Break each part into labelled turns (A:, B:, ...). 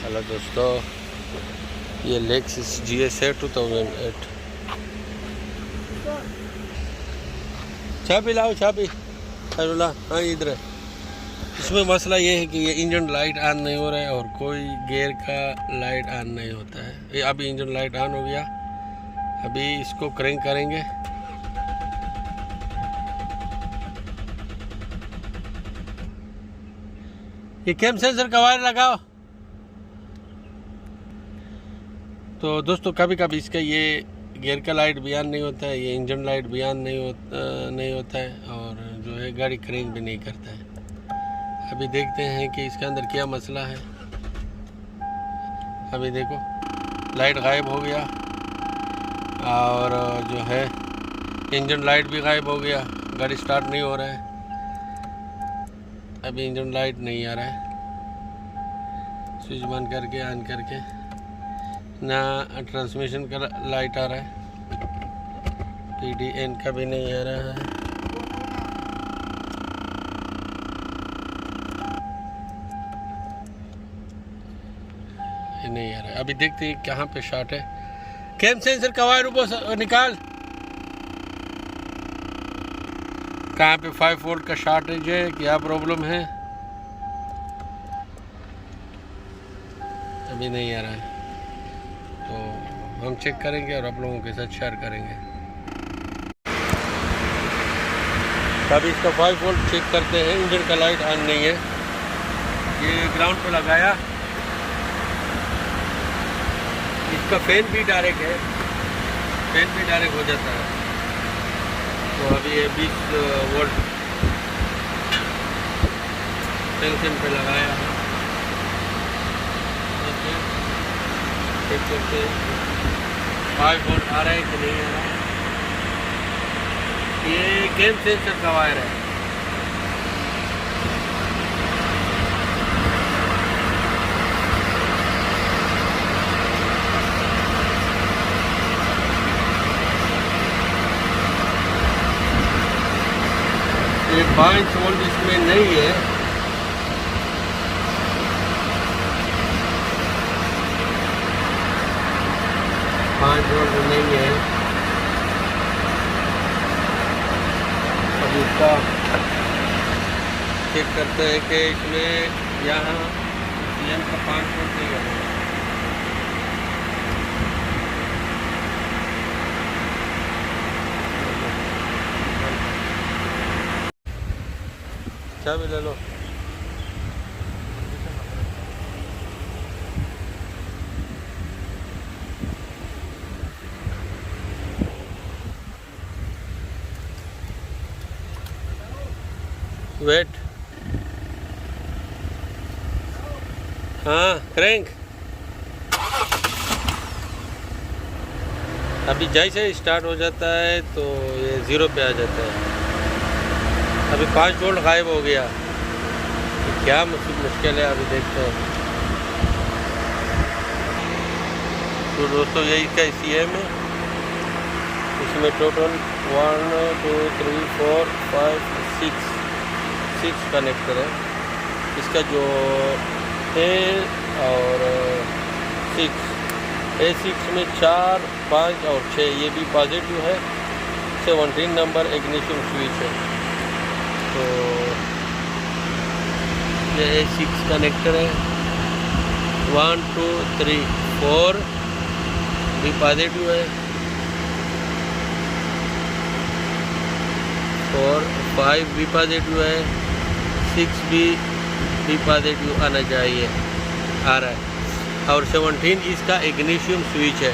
A: Hello दोस्तों, ये Lexus GS है 2008। चाबी लाओ, चाबी खैरुल्ला। हाँ इधर है। इसमें मसला ये है कि ये इंजन लाइट ऑन नहीं हो रहा है और कोई गियर का लाइट ऑन नहीं होता है। ये अभी इंजन लाइट ऑन हो गया। अभी इसको क्रैंक करेंगे। ये कैम सेंसर का वायर लगाओ। तो दोस्तों कभी कभी इसका ये गियर का लाइट भी ऑन नहीं होता है, ये इंजन लाइट भी ऑन नहीं होता है और जो है गाड़ी क्रैंक भी नहीं करता है। अभी देखते हैं कि इसके अंदर क्या मसला है। अभी देखो लाइट गायब हो गया और जो है इंजन लाइट भी गायब हो गया। गाड़ी स्टार्ट नहीं हो रहा है। अभी इंजन लाइट नहीं आ रहा है। स्विच बंद करके ऑन करके ना ट्रांसमिशन का लाइट आ रहा है, TDN का भी नहीं आ रहा है। ये नहीं आ रहा है। अभी देखते हैं कहाँ पे शॉर्ट है। कैम सेंसर का वायर ऊपर निकाल। कहाँ पे 5 वोल्ट का शॉर्टेज है, क्या प्रॉब्लम है? अभी नहीं आ रहा है तो हम चेक करेंगे और आप लोगों के साथ शेयर करेंगे। अभी इसका 5 वोल्ट चेक करते हैं। इंजन का लाइट ऑन नहीं है। ये ग्राउंड पे लगाया। इसका फैन भी डायरेक्ट है, फैन भी डायरेक्ट हो जाता है। तो अभी ये 20 वोल्ट जंक्शन पे लगाया है। चेक करते हैं 5 वोल्ट आ रहा है कि नहीं आ रहा है। ये कैम सेंसर का वायर है। ये 5 वोल्ट इसमें नहीं है। नहीं है। अब इसका चेक करते हैं कि इसमें यहाँ CM का 5 वोल्ट नहीं है। चाबी ले लो। वेट। हाँ क्रैंक। अभी जैसे स्टार्ट हो जाता है तो ये 0 पे आ जाता है। अभी 5 वोल्ट गायब हो गया। तो क्या मुश्किल है, अभी देखते हैं। तो दोस्तों यही का CM है। इसमें टोटल 1 2 3 4 5 6 कनेक्टर है। इसका जो है और 6 में 4 5 और 6 ये भी पॉजिटिव है। 17 नंबर इग्निशन स्विच है। तो ये A6 कनेक्टर है। 1 2 3 4 भी पॉजिटिव है। 4 5 भी पॉजिटिव है। 6 भी पॉजिटिव आना चाहिए, आ रहा है। और 17 इसका इग्निशन स्विच है।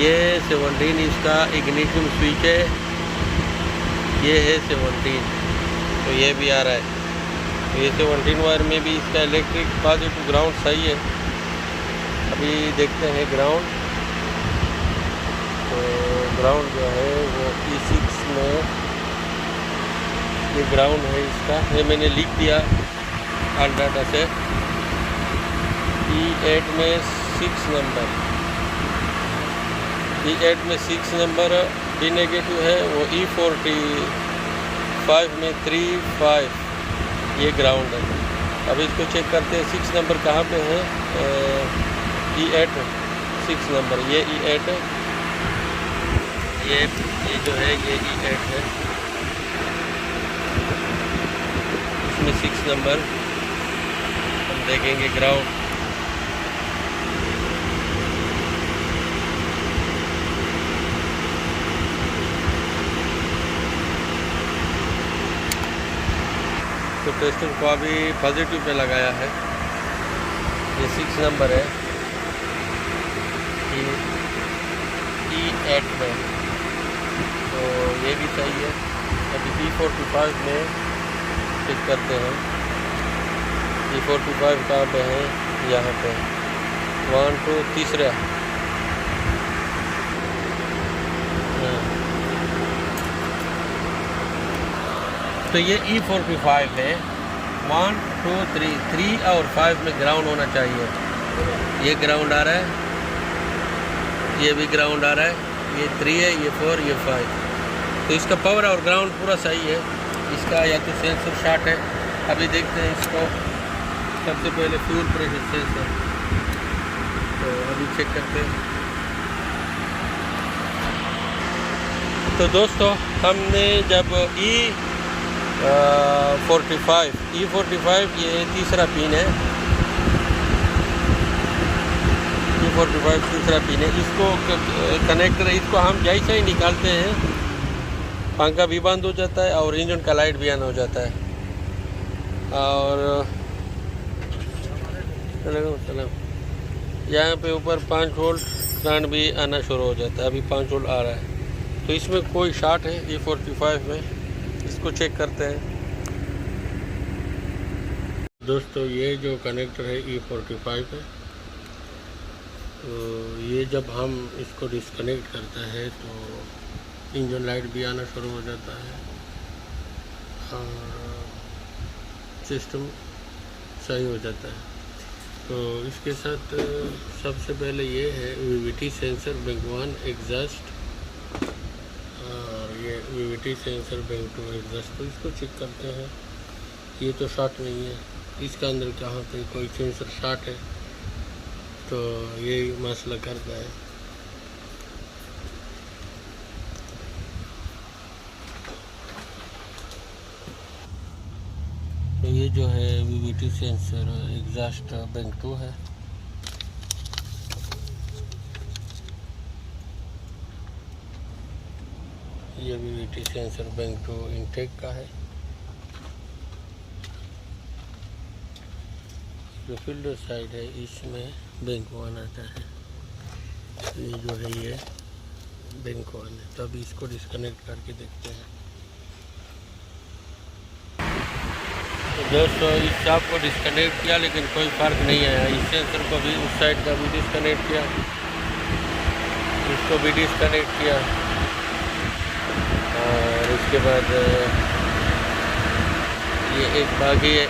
A: ये 17 इसका इग्निशन स्विच है। ये है 17, तो ये भी आ रहा है। तो ये 17 वायर में भी इसका इलेक्ट्रिक पॉजिटिव ग्राउंड सही है। अभी देखते हैं ग्राउंड। तो ग्राउंड जो है वो E6 में ये ग्राउंड है इसका। ये मैंने लिख दिया ऑन डाटा से। E8 में 6 नंबर, E8 में 6 नंबर भी नेगेटिव है। वो E45 में 3 5 ये ग्राउंड है। अभी इसको चेक करते हैं 6 नंबर कहाँ पे है। E8 6 नंबर, ये E8 है, ये जो है ये E8 है, इसमें 6 नंबर हम देखेंगे ग्राउंड। तो टेस्टर को अभी पॉजिटिव पे लगाया है, ये 6 नंबर है E8 में, तो ये भी सही है। अभी E45 में चेक करते हैं, E45 कहाँ पे है, यहाँ पे 1 2 तीसरा, तो ये E45 है 1 2 3 और 5 में ग्राउंड होना चाहिए। ये ग्राउंड आ रहा है, ये भी ग्राउंड आ रहा है, ये 3 है, ये 4, ये 5, तो इसका पावर और ग्राउंड पूरा सही है। इसका या तो सेंसर शॉर्ट है, अभी देखते हैं इसको। सबसे पहले फ्यूल प्रेशर सेंसर, तो अभी चेक करते हैं। तो दोस्तों हमने जब E45 ये तीसरा पिन है, E45 तीसरा पिन है, इसको कनेक्टर, इसको हम जैसे ही निकालते हैं पंखा भी बंद हो जाता है और इंजन का लाइट भी ऑन हो जाता है। और यहाँ पे ऊपर 5 वोल्ट करंट भी आना शुरू हो जाता है, अभी 5 वोल्ट आ रहा है, तो इसमें कोई शॉर्ट है E45 में, इसको चेक करते हैं। दोस्तों ये जो कनेक्टर है E45 है, तो ये जब हम इसको डिस्कनेक्ट करते हैं तो इंजन लाइट भी आना शुरू हो जाता है और सिस्टम सही हो जाता है। तो इसके साथ सबसे पहले ये है VVT सेंसर बैंक 1 एग्जॉस्ट, और ये VVT सेंसर बैंक 2 एग्जॉस्ट, तो इसको चेक करते हैं। ये तो शॉर्ट नहीं है, इसका अंदर कहाँ पे कोई सेंसर शॉर्ट है, तो ये मसला करता है। तो ये जो है VVT सेंसर एग्जॉस्ट बैंक 2 है, ये VVT सेंसर बैंक 2 इनटेक का है। जो फिल्टर साइड है इसमें बैंक 1 आता है, ये जो है ये बैंक 1 है। तो अभी इसको डिस्कनेक्ट करके देखते हैं। तो दोस्तों इस चाप को डिस्कनेक्ट किया लेकिन कोई फ़र्क नहीं आया। इस सेंसर को भी उस साइड का भी डिस्कनेक्ट किया, इसको भी डिस्कनेक्ट किया, और इसके बाद ये एक बाकी है,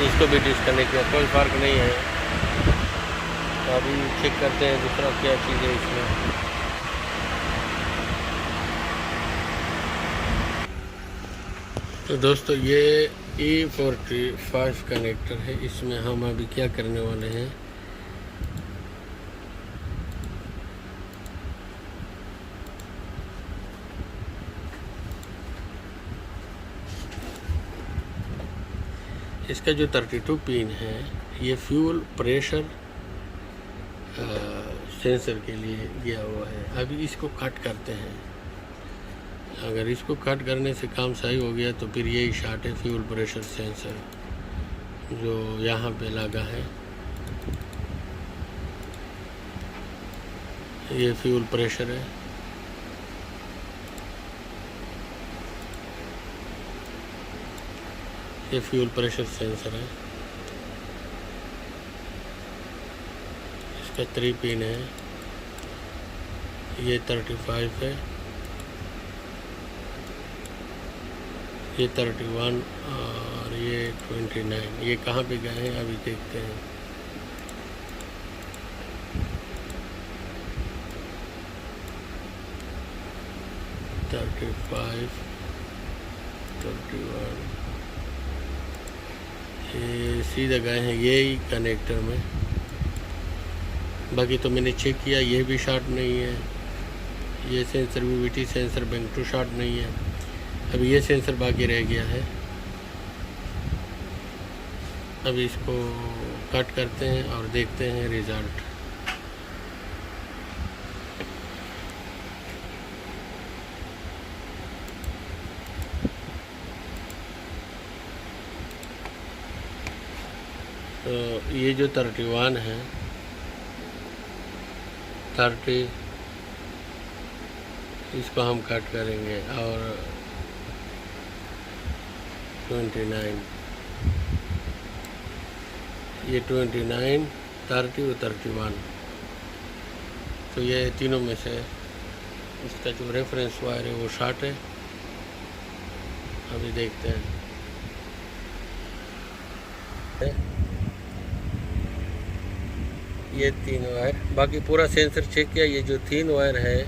A: इसको भी डिस्कनेक्ट किया, कोई फ़र्क नहीं है। तो अभी चेक करते हैं दूसरा क्या चीज़ है इसमें। तो दोस्तों ये E45 कनेक्टर है, इसमें हम अभी क्या करने वाले हैं, इसका जो 32 पिन है ये फ्यूल प्रेशर सेंसर के लिए गया हुआ है। अभी इसको कट करते हैं, अगर इसको कट करने से काम सही हो गया तो फिर यही शॉर्ट है फ्यूल प्रेशर सेंसर जो यहाँ पे लगा है। ये फ्यूल प्रेशर है, ये फ्यूल प्रेशर सेंसर है, इसका 3 पिन है, ये 35 है, ये 31 और ये 29। ये कहाँ पे गए हैं अभी देखते हैं। $35, $31 ये सीधा गए हैं यही कनेक्टर में। बाकी तो मैंने चेक किया, ये भी शॉर्ट नहीं है, ये sensor VVT sensor bank two short नहीं है। अभी ये सेंसर बाकी रह गया है। अभी इसको कट करते हैं और देखते हैं रिज़ल्ट। तो ये जो 31 है, 30 इसको हम कट करेंगे और 29, ये 29, 30 और 31। तो ये तीनों में से इसका जो रेफरेंस वायर है वो शॉर्ट है। अभी देखते हैं। ये 3 वायर, बाकी पूरा सेंसर चेक किया। ये जो 3 वायर है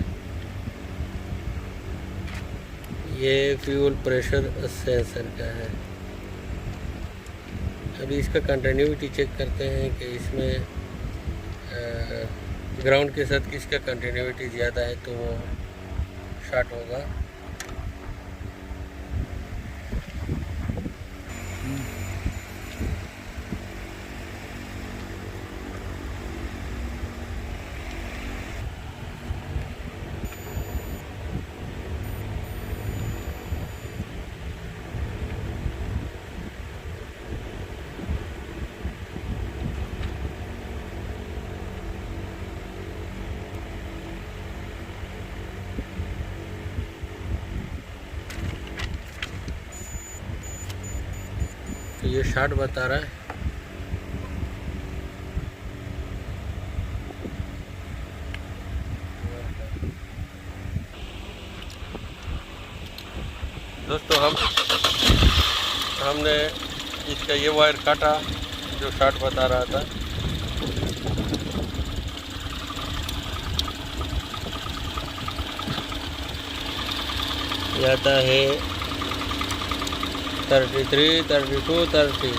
A: ये फ्यूल प्रेशर सेंसर का है। अभी इसका कंटिन्यूटी चेक करते हैं कि इसमें ग्राउंड के साथ किसका कंटिन्यूटी ज़्यादा है तो वो शॉर्ट होगा। तो ये शॉर्ट बता रहा है। दोस्तों हमने इसका ये वायर काटा जो शॉर्ट बता रहा था। ये आता है 33, 32, 30।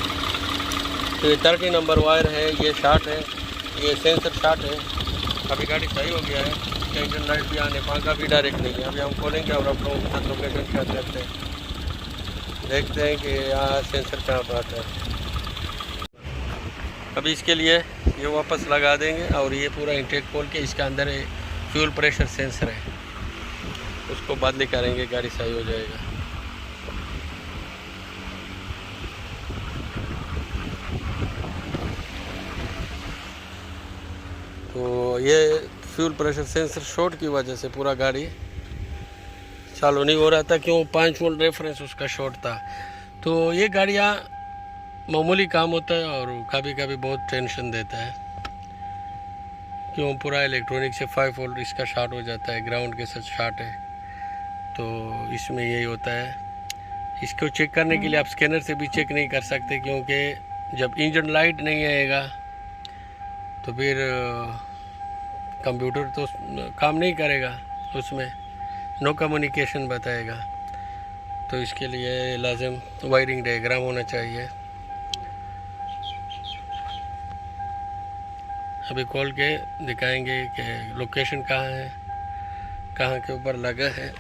A: तो ये 30 नंबर वायर है, ये शॉर्ट है, ये सेंसर शॉर्ट है। अभी गाड़ी सही हो गया है, इसका इंजन लाइट भी आने पंखा भी डायरेक्ट नहीं है। अभी हम खोलेंगे और आप लोगों के साथ लोकेशन शेयर करते हैं, देखते हैं कि यहाँ सेंसर कहाँ पर आता है। अभी इसके लिए ये वापस लगा देंगे और ये पूरा इंटेक खोल के इसके अंदर फ्यूल प्रेशर सेंसर है, उसको बदली करेंगे, गाड़ी सही हो जाएगा। तो ये फ्यूल प्रेशर सेंसर शॉर्ट की वजह से पूरा गाड़ी चालू नहीं हो रहा था, क्यों 5 वोल्ट रेफरेंस उसका शॉर्ट था। तो ये गाड़ियाँ मामूली काम होता है और कभी कभी बहुत टेंशन देता है, क्यों पूरा इलेक्ट्रॉनिक से 5 वोल्ट इसका शॉर्ट हो जाता है, ग्राउंड के साथ शॉर्ट है। तो इसमें यही होता है। इसको चेक करने के लिए आप स्कैनर से भी चेक नहीं कर सकते, क्योंकि जब इंजन लाइट नहीं आएगा तो फिर कंप्यूटर तो काम नहीं करेगा, उसमें नो कम्युनिकेशन बताएगा। तो इसके लिए लाजिम वायरिंग डायग्राम होना चाहिए। अभी खोल के दिखाएंगे कि लोकेशन कहाँ है, कहाँ के ऊपर लगा है।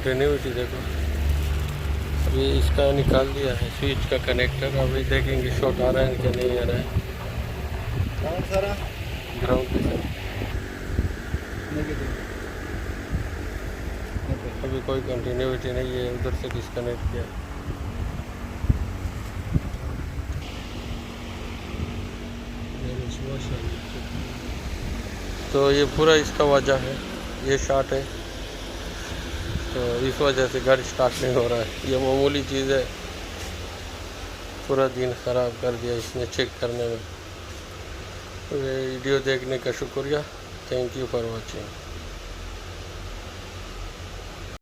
A: कंटिन्यूटी देखो। अभी इसका निकाल दिया है स्विच का कनेक्टर, अभी देखेंगे शॉर्ट आ रहा है क्या नहीं आ रहा है। ग्राउंड के साथ अभी कोई कंटिन्यूटी नहीं है, उधर से डिस्कनेक्ट किया। तो ये पूरा इसका वजह है, ये शॉर्ट है, तो इस वजह से गाड़ी स्टार्ट नहीं हो रहा है। ये मामूली चीज़ है, पूरा दिन ख़राब कर दिया इसने चेक करने में। तो ये वीडियो देखने का शुक्रिया। Thank you for watching.